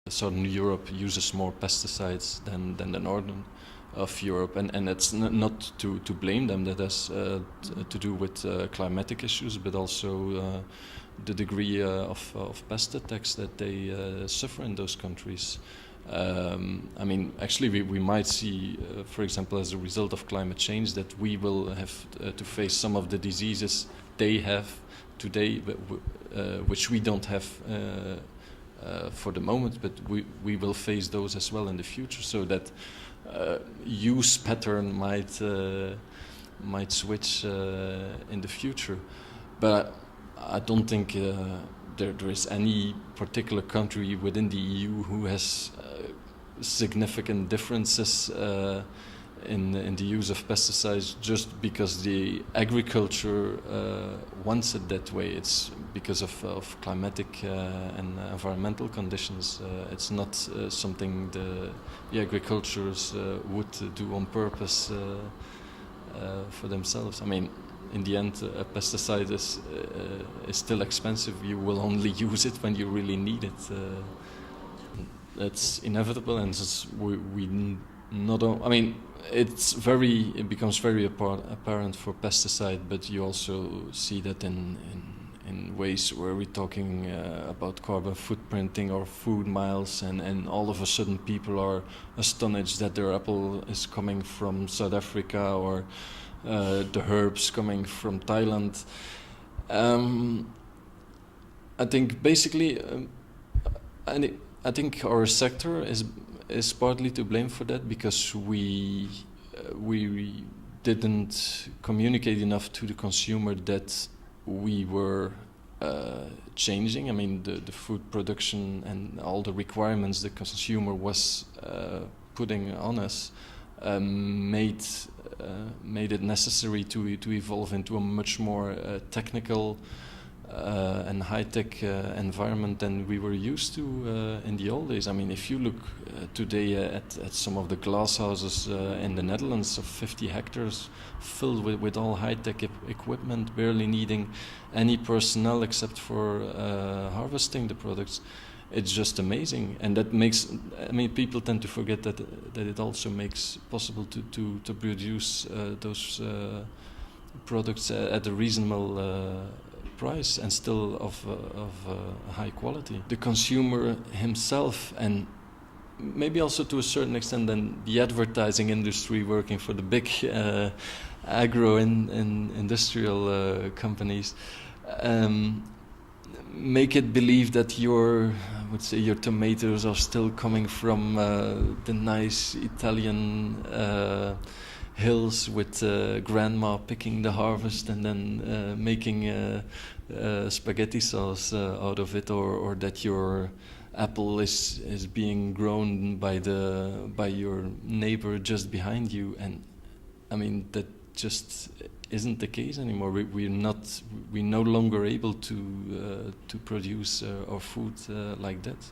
Southern Europe uses more pesticides than the northern of Europe, and it's not to blame them. That has to do with climatic issues, but also the degree of pest attacks that they suffer in those countries. I mean, actually, we might see, for example, as a result of climate change, that we will have to face some of the diseases they have today, which we don't have for the moment, but we will face those as well in the future. So that use pattern might switch in the future, but I don't think there is any particular country within the EU who has significant differences in the use of pesticides just because the agriculture wants it that way. It's because of climatic and environmental conditions. It's not something the agriculturists would do on purpose for themselves. I mean, in the end, a pesticide is still expensive. You will only use it when you really need it. It's inevitable, and we not. I mean, it becomes very apparent for pesticide, but you also see that in ways where we're talking about carbon footprinting or food miles, and all of a sudden people are astonished that their apple is coming from South Africa, or the herbs coming from Thailand. I think basically, I think our sector is partly to blame for that, because we didn't communicate enough to the consumer that we were changing. I mean, the food production and all the requirements the consumer was putting on us made it necessary to evolve into a much more technical and high-tech environment than we were used to in the old days. I mean, if you look today at some of the glass houses in the Netherlands of 50 hectares filled with all high-tech equipment, barely needing any personnel except for harvesting the products, it's just amazing. And that makes, I mean, people tend to forget that it also makes possible to produce those products at a reasonable price and still of high quality. The consumer himself, and maybe also to a certain extent then the advertising industry working for the big industrial companies, make it believe that your tomatoes are still coming from the nice Italian hills with grandma picking the harvest and then making spaghetti sauce out of it, or that your apple is being grown by your neighbor just behind you. And I mean, that just isn't the case anymore. We're no longer able to produce our food like that.